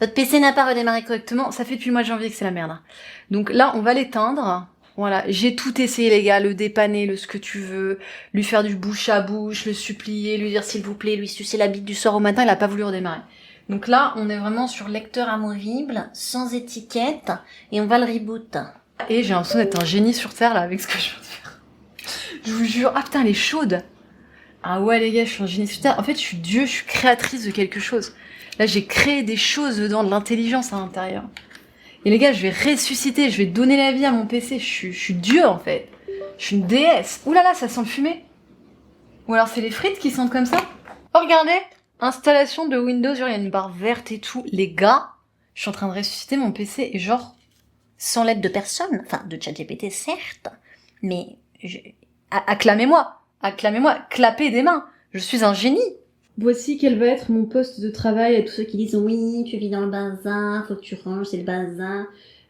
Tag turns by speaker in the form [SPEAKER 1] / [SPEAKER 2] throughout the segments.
[SPEAKER 1] Votre PC n'a pas redémarré correctement, ça fait depuis le mois de janvier que c'est la merde. Donc là, on va l'éteindre. Voilà, j'ai tout essayé les gars, le dépanner, le ce que tu veux, lui faire du bouche à bouche, le supplier, lui dire s'il vous plaît, lui sucer la bite du soir au matin, il a pas voulu redémarrer. Donc là, on est vraiment sur lecteur amovible, sans étiquette, et on va le reboot. Et j'ai l'impression d'être un génie sur Terre là, avec ce que je viens de faire. Je vous jure, ah putain, elle est chaude. Ah ouais les gars, je suis un génie sur Terre. En fait, je suis Dieu, je suis créatrice de quelque chose. Là, j'ai créé des choses dedans, de l'intelligence à l'intérieur. Et les gars, je vais ressusciter, je vais donner la vie à mon PC. Je suis Dieu, en fait. Je suis une déesse. Ouh là là, ça sent le fumé. Ou alors c'est les frites qui sentent comme ça. Oh, regardez. Installation de Windows, genre il y a une barre verte et tout. Les gars, je suis en train de ressusciter mon PC et genre, sans l'aide de personne, enfin de ChatGPT certes, mais acclamez-moi, clapez des mains. Je suis un génie. Voici quel va être mon poste de travail à tous ceux qui disent oui, tu vis dans le bazar, faut que tu ranges, c'est le bazar.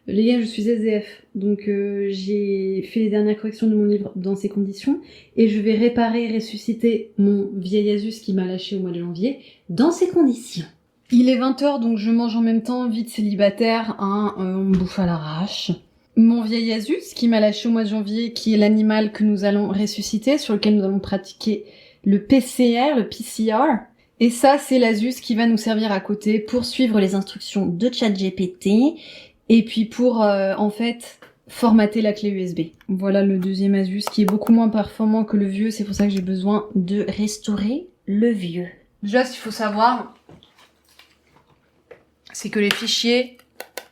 [SPEAKER 1] Les gars, je suis SDF, donc j'ai fait les dernières corrections de mon livre dans ces conditions, et je vais réparer et ressusciter mon vieil Asus qui m'a lâché au mois de janvier dans ces conditions. Il est 20h, donc je mange en même temps, vite célibataire, hein, on me bouffe à l'arrache. Mon vieil Asus qui m'a lâché au mois de janvier, qui est l'animal que nous allons ressusciter, sur lequel nous allons pratiquer le PCR, le PCR. Et ça, c'est l'Asus qui va nous servir à côté pour suivre les instructions de ChatGPT et puis pour, en fait, formater la clé USB. Voilà le deuxième Asus qui est beaucoup moins performant que le vieux. C'est pour ça que j'ai besoin de restaurer le vieux. Déjà, ce qu'il faut savoir, c'est que les fichiers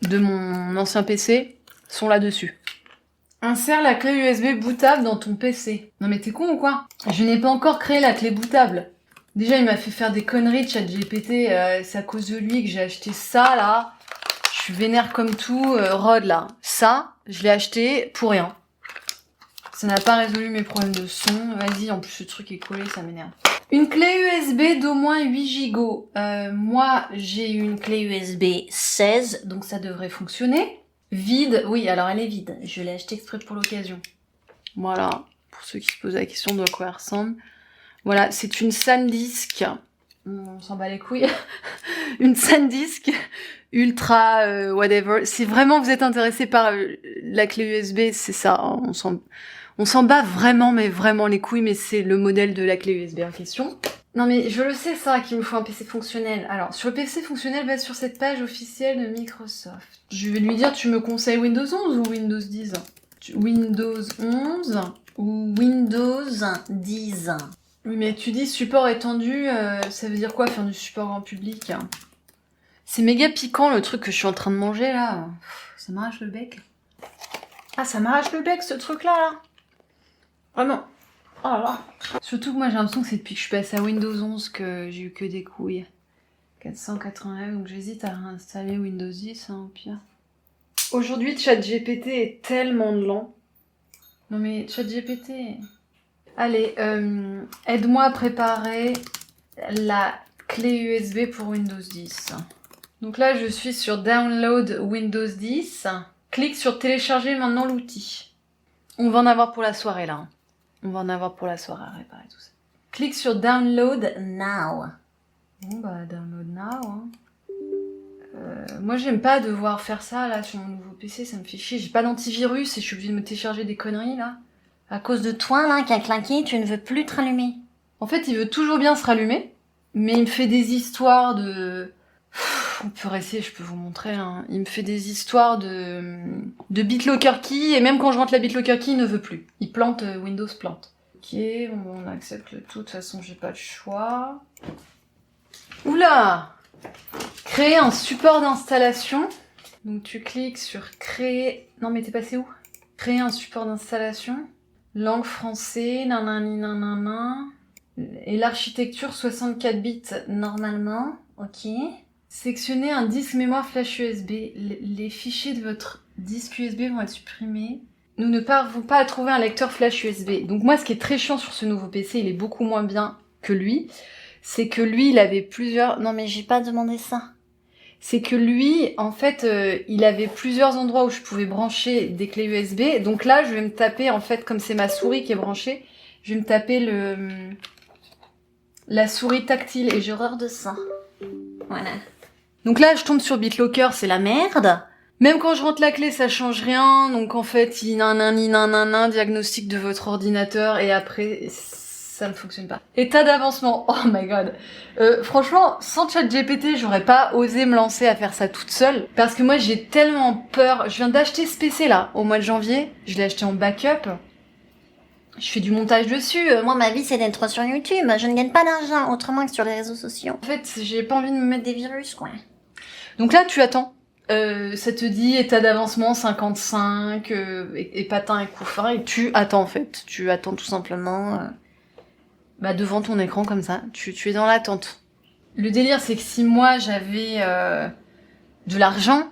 [SPEAKER 1] de mon ancien PC sont là-dessus. Insère la clé USB bootable dans ton PC. Non mais t'es con ou quoi? Je n'ai pas encore créé la clé bootable. Déjà, il m'a fait faire des conneries, ChatGPT, c'est à cause de lui que j'ai acheté ça, là. Je suis vénère comme tout, Rod, là. Ça, je l'ai acheté pour rien. Ça n'a pas résolu mes problèmes de son. Vas-y, en plus, ce truc est collé, ça m'énerve. Une clé USB d'au moins 8 Go. Moi, j'ai une clé USB 16, donc ça devrait fonctionner. Vide, oui, alors elle est vide. Je l'ai achetée exprès pour l'occasion. Voilà, pour ceux qui se posent la question de quoi elle ressemble. Voilà, c'est une SanDisk. On s'en bat les couilles. Une SanDisk ultra whatever. Si vraiment vous êtes intéressé par la clé USB, c'est ça. Hein, on s'en bat vraiment, mais vraiment les couilles, mais c'est le modèle de la clé USB en question. Non mais je le sais ça, qu'il me faut un PC fonctionnel. Alors, sur le PC fonctionnel, va sur cette page officielle de Microsoft. Je vais lui dire, tu me conseilles Windows 11 ou Windows 10? Windows 11 ou Windows 10? Oui, mais tu dis support étendu, ça veut dire quoi faire du support en public? C'est méga piquant le truc que je suis en train de manger là. Ça m'arrache le bec. Ah, ça m'arrache le bec ce truc là. Vraiment. Oh là là. Surtout que moi j'ai l'impression que c'est depuis que je suis passée à Windows 11 que j'ai eu que des couilles. 489, donc j'hésite à réinstaller Windows 10 hein, au pire. Aujourd'hui, ChatGPT est tellement lent. Non mais ChatGPT... Allez, aide-moi à préparer la clé USB pour Windows 10. Donc là, je suis sur Download Windows 10. Clique sur Télécharger maintenant l'outil. On va en avoir pour la soirée là. On va en avoir pour la soirée à réparer tout ça. Clique sur Download Now. Bon bah, Download Now. Hein. Moi, j'aime pas devoir faire ça là sur mon nouveau PC, ça me fait chier. J'ai pas d'antivirus et je suis obligée de me télécharger des conneries là. À cause de toi, là, qui a claqué, tu ne veux plus te rallumer. En fait, il veut toujours bien se rallumer, mais il me fait des histoires de... On peut essayer, je peux vous montrer, hein. Il me fait des histoires de BitLocker Key, et même quand je rentre la BitLocker Key, il ne veut plus. Il plante, Windows plante. Ok, bon, on accepte le tout, de toute façon, j'ai pas le choix. Oula! Créer un support d'installation. Donc tu cliques sur créer... Non mais t'es passé où? Créer un support d'installation. Langue français, nanani nanana. Et l'architecture 64 bits normalement, ok. Sélectionnez un disque mémoire flash USB. Les fichiers de votre disque USB vont être supprimés. Nous ne parvenons pas à trouver un lecteur flash USB. Donc moi, ce qui est très chiant sur ce nouveau PC, il est beaucoup moins bien que lui. C'est que lui, il avait plusieurs... Non mais j'ai pas demandé ça. C'est que lui, en fait, il avait plusieurs endroits où je pouvais brancher des clés USB. Donc là, je vais me taper, en fait, comme c'est ma souris qui est branchée, je vais me taper la souris tactile et j'ai horreur de ça. Voilà. Donc là, je tombe sur BitLocker, c'est la merde. Même quand je rentre la clé, ça change rien. Donc en fait, diagnostic de votre ordinateur et après, ça ne fonctionne pas. État d'avancement. Oh my god. Franchement, sans ChatGPT, j'aurais pas osé me lancer à faire ça toute seule. Parce que moi, j'ai tellement peur. Je viens d'acheter ce PC là, au mois de janvier. Je l'ai acheté en backup. Je fais du montage dessus.
[SPEAKER 2] Moi, ma vie, c'est d'être sur YouTube. Je ne gagne pas d'argent autrement que sur les réseaux sociaux.
[SPEAKER 1] En fait, j'ai pas envie de me mettre des virus, quoi.
[SPEAKER 2] Donc
[SPEAKER 1] là, tu attends. Ça te dit état d'avancement 55, épatin et couffin, et tu attends en fait. Tu attends tout simplement devant ton écran comme ça. Tu es dans l'attente. Le délire, c'est que si moi j'avais de l'argent,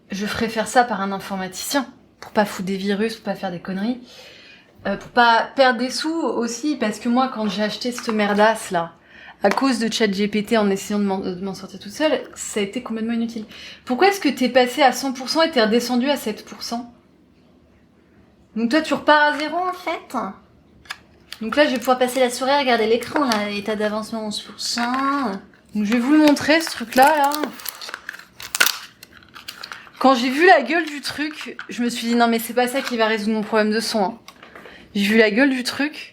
[SPEAKER 1] je ferais faire ça par un informaticien. Pour pas foutre des virus, pour pas faire des conneries. Pour pas perdre des sous aussi, parce que moi, quand j'ai acheté cette merdasse là, à cause de ChatGPT en essayant de m'en sortir toute seule, ça a été complètement inutile. Pourquoi est-ce que t'es passé à 100% et t'es redescendu à 7%? Donc toi, tu repars à 0 en fait. Donc là, je vais pouvoir passer la soirée à regarder l'écran, là, état d'avancement 11%. Donc je vais vous le montrer, ce truc-là, là. Quand j'ai vu la gueule du truc, je me suis dit, non mais c'est pas ça qui va résoudre mon problème de son. Hein. J'ai vu la gueule du truc.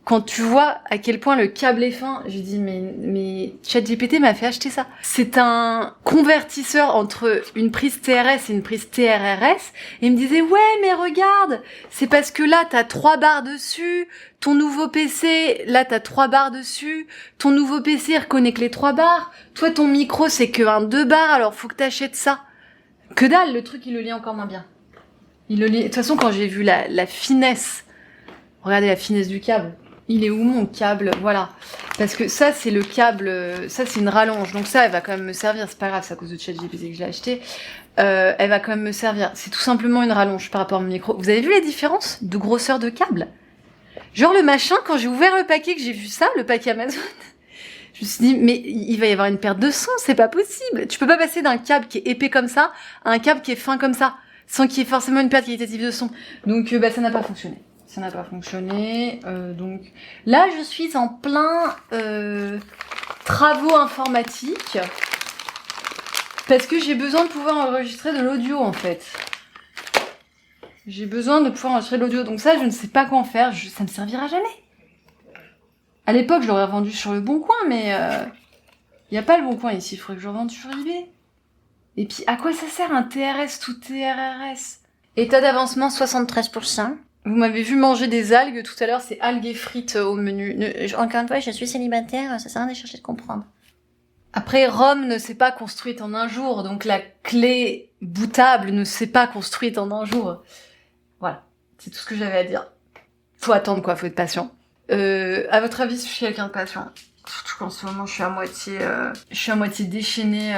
[SPEAKER 1] Quand tu vois à quel point le câble est fin, j'ai dit mais ChatGPT m'a fait acheter ça. C'est un convertisseur entre une prise TRS et une prise TRRS. Et il me disait ouais mais regarde, c'est parce que là t'as 3 barres dessus, ton nouveau PC, là t'as 3 barres dessus, ton nouveau PC reconnaît que les 3 barres, toi ton micro c'est que un 2 barres, alors faut que t'achètes ça. Que dalle, le truc il le lit encore moins bien. Il le lit. De toute façon quand j'ai vu la finesse, regardez la finesse du câble. Il est où mon câble? Voilà. Parce que ça, c'est le câble... Ça, c'est une rallonge. Donc ça, elle va quand même me servir. C'est pas grave, c'est à cause de ChatGPT que je l'ai acheté. Elle va quand même me servir. C'est tout simplement une rallonge par rapport à mon micro. Vous avez vu la différence de grosseur de câble? Genre le machin, quand j'ai ouvert le paquet, que j'ai vu ça, le paquet Amazon, je me suis dit, mais il va y avoir une perte de son, c'est pas possible. Tu peux pas passer d'un câble qui est épais comme ça à un câble qui est fin comme ça, sans qu'il y ait forcément une perte qualitative de son. Donc ça n'a pas fonctionné. Ça n'a pas fonctionné, donc là je suis en plein travaux informatiques parce que j'ai besoin de pouvoir enregistrer de l'audio en fait. J'ai besoin de pouvoir enregistrer de l'audio, donc ça je ne sais pas quoi en faire, ça me servira jamais. À l'époque je l'aurais vendu sur le Bon Coin, mais y a pas le Bon Coin ici, il faudrait que je le revende sur eBay. Et puis à quoi ça sert un TRS tout TRRS? État d'avancement 73%. Vous m'avez vu manger des algues tout à l'heure, c'est algues et frites au menu.
[SPEAKER 2] Encore une fois, je suis célibataire, ça sert à rien de chercher de comprendre.
[SPEAKER 1] Après, Rome ne s'est pas construite en un jour, donc la clé bootable ne s'est pas construite en un jour. Voilà, c'est tout ce que j'avais à dire. Faut attendre quoi, faut être patient. À votre avis, je suis quelqu'un de patient? Surtout qu'en ce moment, je suis à moitié déchaînée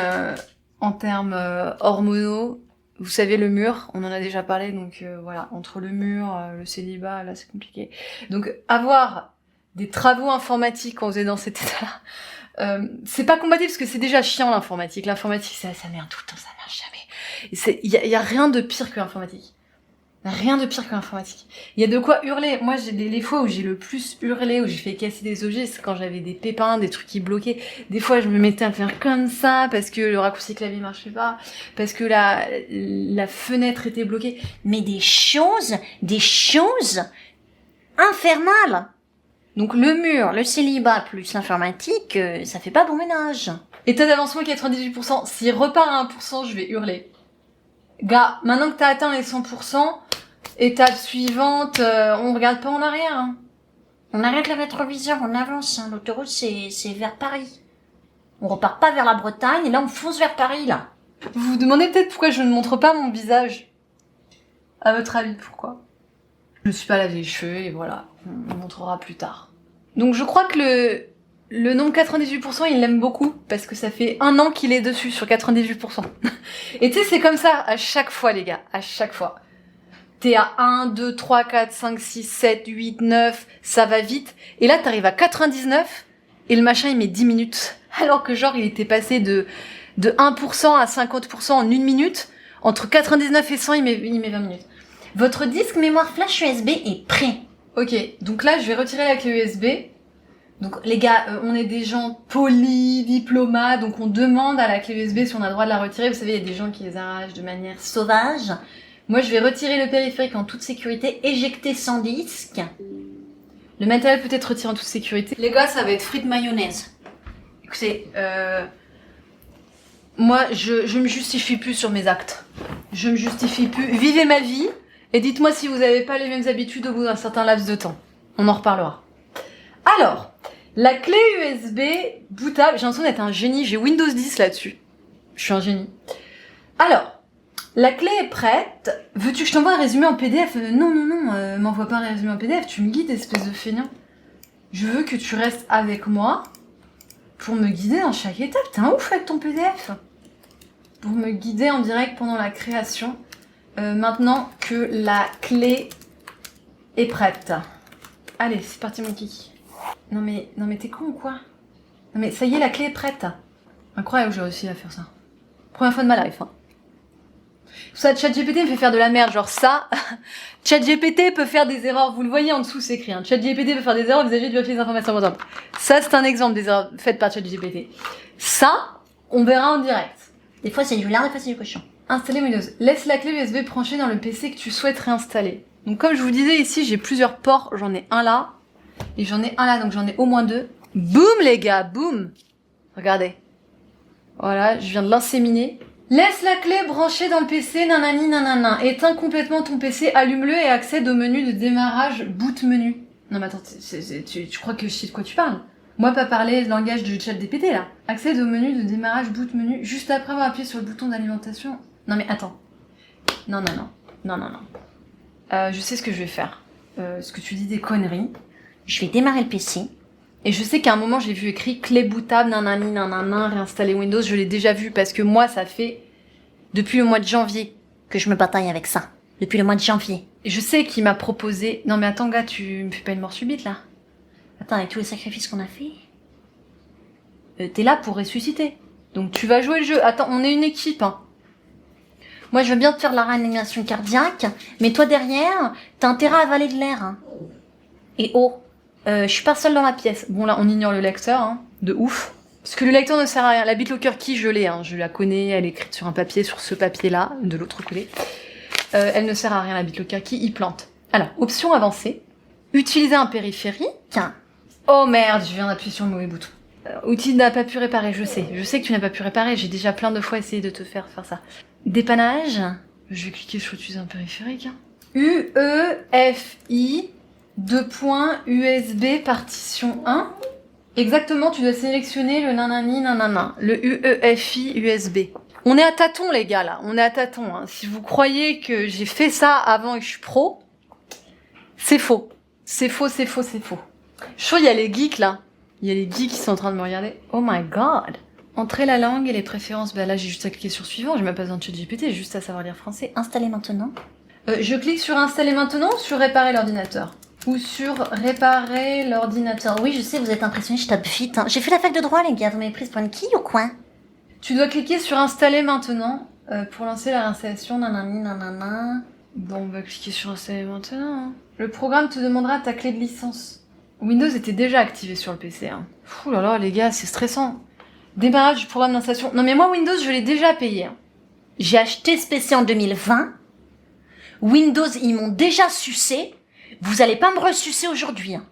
[SPEAKER 1] en termes hormonaux. Vous savez, le mur, on en a déjà parlé, donc voilà, entre le mur, le célibat, là c'est compliqué. Donc avoir des travaux informatiques quand vous êtes dans cet état-là, c'est pas compatible parce que c'est déjà chiant l'informatique. L'informatique, ça merde tout le temps, ça marche jamais. Il y a rien de pire que l'informatique. Rien de pire que l'informatique. Il y a de quoi hurler. Moi, j'ai les fois où j'ai le plus hurlé, où j'ai fait casser des objets, c'est quand j'avais des pépins, des trucs qui bloquaient. Des fois, je me mettais à faire comme ça, parce que le raccourci clavier marchait pas, parce que la fenêtre était bloquée.
[SPEAKER 2] Mais des choses infernales.
[SPEAKER 1] Donc le mur,
[SPEAKER 2] le célibat plus l'informatique, ça fait pas bon ménage.
[SPEAKER 1] État d'avancement 98%. S'il repart à 1%, je vais hurler. Gars, maintenant que t'as atteint les 100%, étape suivante, on regarde pas en arrière. Hein.
[SPEAKER 2] On arrête le rétroviseur, on avance. Hein. L'autoroute, c'est vers Paris. On repart pas vers la Bretagne, et là on fonce vers Paris, là.
[SPEAKER 1] Vous vous demandez peut-être pourquoi je ne montre pas mon visage. À votre avis, pourquoi? Je me suis pas lavé les cheveux, et voilà. On montrera plus tard. Donc je crois que le nombre 98%, il l'aime beaucoup, parce que ça fait 1 an qu'il est dessus, sur 98%. Et tu sais, c'est comme ça, à chaque fois, les gars, à chaque fois. T'es à 1, 2, 3, 4, 5, 6, 7, 8, 9, ça va vite. Et là, t'arrives à 99, et le machin, il met 10 minutes. Alors que genre, il était passé de 1% à 50% en 1 minute. Entre 99 et 100, il met 20 minutes.
[SPEAKER 2] Votre disque mémoire flash USB est prêt.
[SPEAKER 1] Ok, donc là, je vais retirer la clé USB. Donc les gars, on est des gens polis, diplomates, donc on demande à la clé USB si on a le droit de la retirer. Vous savez, il y a des gens qui les arrachent de manière sauvage. Moi, je vais retirer le périphérique en toute sécurité, éjecter sans disque. Le matériel peut être retiré en toute sécurité. Les gars, ça va être frites mayonnaise. Écoutez, moi, je me justifie plus sur mes actes. Je me justifie plus. Vivez ma vie et dites-moi si vous n'avez pas les mêmes habitudes au bout d'un certain laps de temps. On en reparlera. Alors, la clé USB bootable, j'ai l'impression d'être un génie. J'ai Windows 10 là-dessus. Je suis un génie. Alors, la clé est prête. Veux-tu que je t'envoie un résumé en PDF? Non, m'envoie pas un résumé en PDF. Tu me guides, espèce de feignant. Je veux que tu restes avec moi pour me guider dans chaque étape. T'es un ouf avec ton PDF. Pour me guider en direct pendant la création. Maintenant que la clé est prête. Allez, c'est parti mon kiki. Non mais t'es con ou quoi? Non mais ça y est, la clé est prête. Incroyable que j'ai réussi à faire ça. Première fois de ma life, hein. Ça, ChatGPT me fait faire de la merde, genre ça. ChatGPT peut faire des erreurs, vous le voyez en dessous, c'est écrit. Hein. ChatGPT peut faire des erreurs, vous avez de vérifier les informations importantes. Ça, c'est un exemple des erreurs faites par ChatGPT. Ça, on verra en direct.
[SPEAKER 2] Des fois, c'est du lard, des fois, c'est du cochon.
[SPEAKER 1] Installer Windows. Laisse la clé USB branchée dans le PC que tu souhaites réinstaller. Donc, comme je vous disais ici, j'ai plusieurs ports. J'en ai un là. Et j'en ai un là, donc j'en ai au moins 2. Boum, les gars, boum. Regardez. Voilà, je viens de l'inséminer. Laisse la clé branchée dans le PC, nanani nanana. Éteins complètement ton PC, allume-le et accède au menu de démarrage boot menu. Non mais attends, tu crois que je sais de quoi tu parles? Moi pas parler le langage de ChatGPT là. Accède au menu de démarrage boot menu juste après avoir appuyé sur le bouton d'alimentation. Non mais attends. Non. Je sais ce que je vais faire. Ce que tu dis des conneries.
[SPEAKER 2] Je vais démarrer le PC.
[SPEAKER 1] Et je sais qu'à un moment, j'ai vu écrit clé bootable, nanani, nanana, réinstaller Windows. Je l'ai déjà vu parce que moi, ça fait depuis le mois de janvier
[SPEAKER 2] que je me bataille avec ça. Depuis le mois de janvier.
[SPEAKER 1] Et je sais qu'il m'a proposé... Non mais attends, gars, tu me fais pas une mort subite, là?
[SPEAKER 2] Attends, avec tous les sacrifices qu'on a fait...
[SPEAKER 1] T'es là pour ressusciter. Donc tu vas jouer le jeu. Attends, on est une équipe, hein.
[SPEAKER 2] Moi, je veux bien te faire la réanimation cardiaque, mais toi, derrière, t'as intérêt à avaler de l'air, hein. Et oh... je suis pas seule dans ma pièce. Bon là, on ignore le lecteur, hein, de ouf. Parce que le lecteur ne sert à rien. La BitLocker Key, je l'ai, hein, je la connais, elle est écrite sur un papier, sur ce papier-là, de l'autre côté. Elle ne sert à rien, la BitLocker Key, il plante. Alors, option avancée. Utiliser un périphérique. Oh merde, je viens d'appuyer sur le mauvais bouton. Outil n'a pas pu réparer, je sais que tu n'as pas pu réparer, j'ai déjà plein de fois essayé de te faire ça. Dépannage. Je vais cliquer sur utiliser un périphérique. UEFI... USB partition 1. Exactement, tu dois sélectionner le nanani nanana, le UEFI USB. On est à tâtons les gars là, on est à tâtons. Hein. Si vous croyez que j'ai fait ça avant et que je suis pro, c'est faux. C'est faux. Je suis sûre il y a les geeks là. Il y a les geeks qui sont en train de me regarder. Oh my god. Entrer la langue et les préférences. Bah là j'ai juste à cliquer sur suivant, j'ai même pas besoin de ChatGPT, j'ai juste à savoir lire français. Installer maintenant.
[SPEAKER 1] Je clique sur installer maintenant ou sur réparer l'ordinateur? Ou sur réparer l'ordinateur.
[SPEAKER 2] Oui, je sais, vous êtes impressionnés, je tape vite. Hein. J'ai fait la fac de droit, les gars. Vous m'avez prise pour une quille ou quoi?
[SPEAKER 1] Tu dois cliquer sur installer maintenant pour lancer la réinstallation. Nanani, nanana. Bon, on va cliquer sur installer maintenant. Hein. Le programme te demandera ta clé de licence. Windows était déjà activé sur le PC. Hein. Ouh là là, les gars, c'est stressant. Démarrage du programme d'installation. Non mais moi, Windows, je l'ai déjà payé. Hein.
[SPEAKER 2] J'ai acheté ce PC en 2020. Windows, ils m'ont déjà sucé. Vous allez pas me ressucer aujourd'hui. Hein.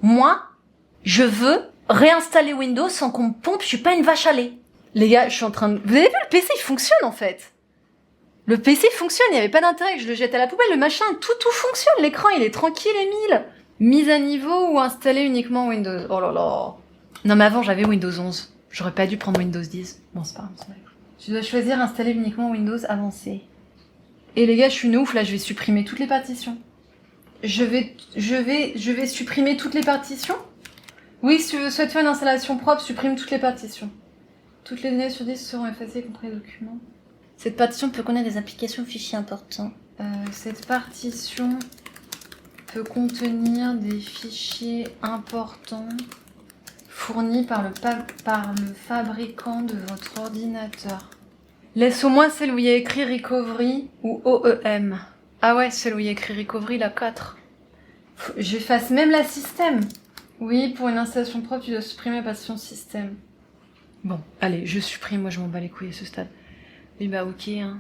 [SPEAKER 2] Moi, je veux réinstaller Windows sans qu'on me pompe, je suis pas une vache à lait.
[SPEAKER 1] Les gars, je suis en train de... Vous avez vu, le PC, il fonctionne en fait. Le PC fonctionne, il n'y avait pas d'intérêt que je le jette à la poubelle, le machin, tout fonctionne, l'écran, il est tranquille, Émile. Mise à niveau ou installer uniquement Windows. Oh là là. Non mais avant, j'avais Windows 11. J'aurais pas dû prendre Windows 10. Bon, c'est pas grave. Tu dois choisir installer uniquement Windows avancé. Et les gars, je suis une ouf, là, je vais supprimer toutes les partitions. Je vais supprimer toutes les partitions. Oui, si tu souhaites faire une installation propre, supprime toutes les partitions. Toutes les données sur disque seront effacées, y compris les documents.
[SPEAKER 2] Cette partition peut connaître des applications fichiers importants.
[SPEAKER 1] Cette partition peut contenir des fichiers importants fournis par le fabricant de votre ordinateur. Laisse au moins celle où il y a écrit Recovery ou OEM. Ah ouais, celle où il y a écrit Recovery, la 4. J'efface même la système. Oui, pour une installation propre, tu dois supprimer la partition système. Bon, allez, je supprime, moi je m'en bats les couilles à ce stade. Oui, bah ok, hein.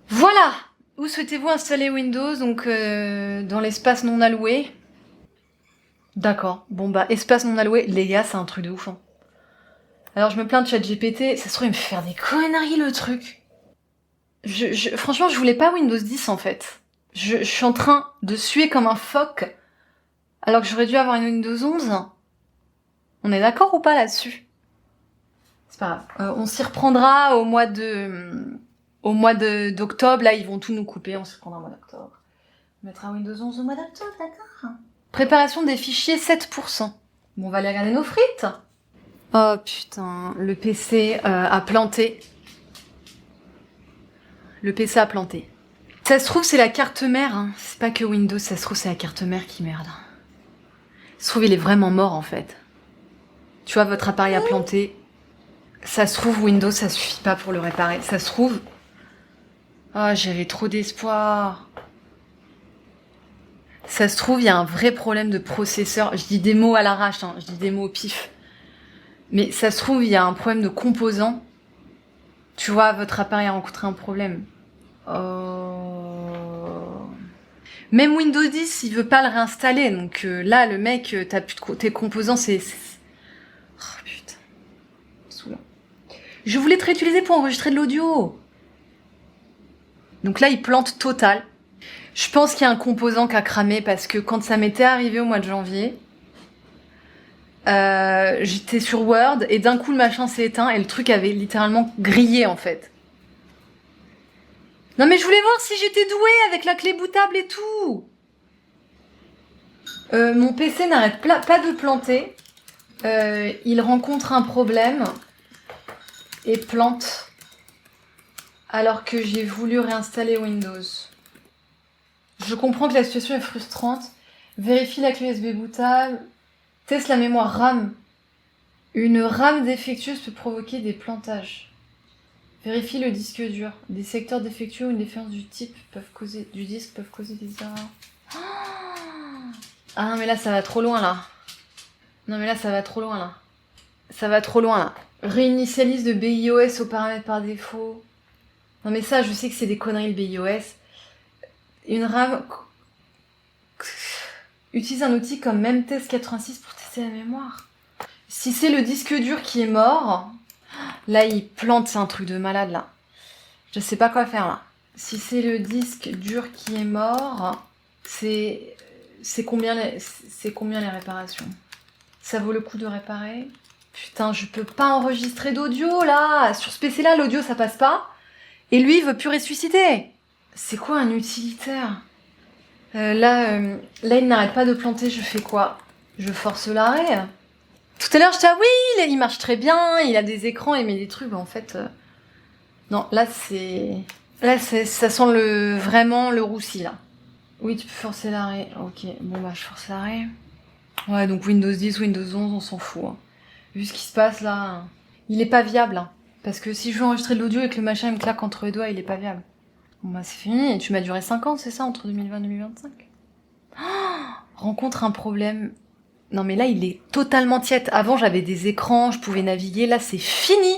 [SPEAKER 1] Voilà! Où souhaitez-vous installer Windows? Donc, dans l'espace non alloué. D'accord. Bon, bah, espace non alloué. Les gars, c'est un truc de ouf, hein. Alors, je me plains de ChatGPT. Ça se trouve, il me fait faire des conneries, le truc. Franchement, je voulais pas Windows 10, en fait. Je suis en train de suer comme un phoque, alors que j'aurais dû avoir une Windows 11. On est d'accord ou pas là-dessus? C'est pas grave. On s'y reprendra au mois d'octobre. Là, ils vont tout nous couper. On s'y reprendra au mois d'octobre. On mettra Windows 11 au mois d'octobre, d'accord? Préparation des fichiers 7%. Bon, on va aller regarder nos frites. Oh putain, le PC a planté. Le PC a planté. Ça se trouve, c'est la carte mère. Hein. C'est pas que Windows, ça se trouve, c'est la carte mère qui merde. Ça se trouve, il est vraiment mort, en fait. Tu vois, votre appareil a planté. Ça se trouve, Windows, ça suffit pas pour le réparer. Ça se trouve... Oh, j'avais trop d'espoir. Ça se trouve, il y a un vrai problème de processeur. Je dis des mots à l'arrache, hein. Je dis des mots au pif. Mais ça se trouve, il y a un problème de composants. Tu vois, votre appareil a rencontré un problème. Oh... Même Windows 10, il veut pas le réinstaller. Donc là, le mec, t'as plus de tes composants, c'est... Oh putain. Saoulant. Je voulais te réutiliser pour enregistrer de l'audio. Donc là, il plante total. Je pense qu'il y a un composant qui a cramé parce que quand ça m'était arrivé au mois de janvier, j'étais sur Word et d'un coup le machin s'est éteint et le truc avait littéralement grillé en fait. Non mais je voulais voir si j'étais douée avec la clé bootable et tout. Mon PC n'arrête pas de planter. Il rencontre un problème et plante alors que j'ai voulu réinstaller Windows. Je comprends que la situation est frustrante. Vérifie la clé USB bootable. Teste la mémoire RAM. Une RAM défectueuse peut provoquer des plantages. Vérifie le disque dur. Des secteurs défectueux ou une défaillance du disque peuvent causer des erreurs. Ah non mais là ça va trop loin là. Ça va trop loin là. Réinitialise de BIOS aux paramètres par défaut. Non mais ça je sais que c'est des conneries le BIOS. Une RAM... Utilise un outil comme MemTest86 pour tester la mémoire. Si c'est le disque dur qui est mort, là il plante, c'est un truc de malade là. Je sais pas quoi faire là. Si c'est le disque dur qui est mort, c'est combien les réparations? Ça vaut le coup de réparer? Putain, je peux pas enregistrer d'audio là. Sur ce PC là, l'audio ça passe pas. Et lui il veut plus ressusciter. C'est quoi un utilitaire? Là, il n'arrête pas de planter, je fais quoi? Je force l'arrêt. Tout à l'heure, j'étais oui, il marche très bien, il a des écrans, il met des trucs, en fait... Non, là, ça sent vraiment le roussi, là. Oui, tu peux forcer l'arrêt. Ok, bon, bah, je force l'arrêt. Ouais, donc Windows 10, Windows 11, on s'en fout. Hein. Vu ce qui se passe, là, il est pas viable. Hein. Parce que si je veux enregistrer de l'audio et que le machin me claque entre les doigts, il est pas viable. Bon bah c'est fini, tu m'as duré 5 ans, c'est ça, entre 2020 et 2025 rencontre un problème. Non mais là, il est totalement tiède. Avant, j'avais des écrans, je pouvais naviguer. Là, c'est fini.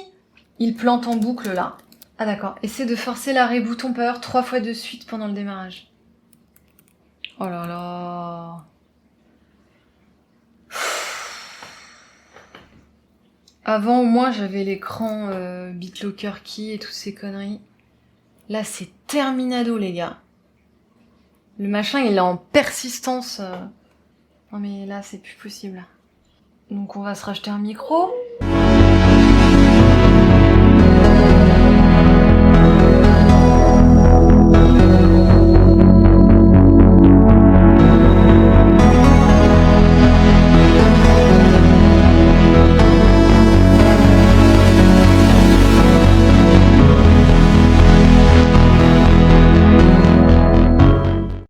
[SPEAKER 1] Il plante en boucle, là. Ah d'accord. Essaie de forcer l'arrêt bouton power 3 fois de suite pendant le démarrage. Oh là là. Avant, au moins, j'avais l'écran BitLocker Key et toutes ces conneries. Là, c'est terminado, les gars. Le machin, il est en persistance. Non, mais là, c'est plus possible. Donc, on va se racheter un micro.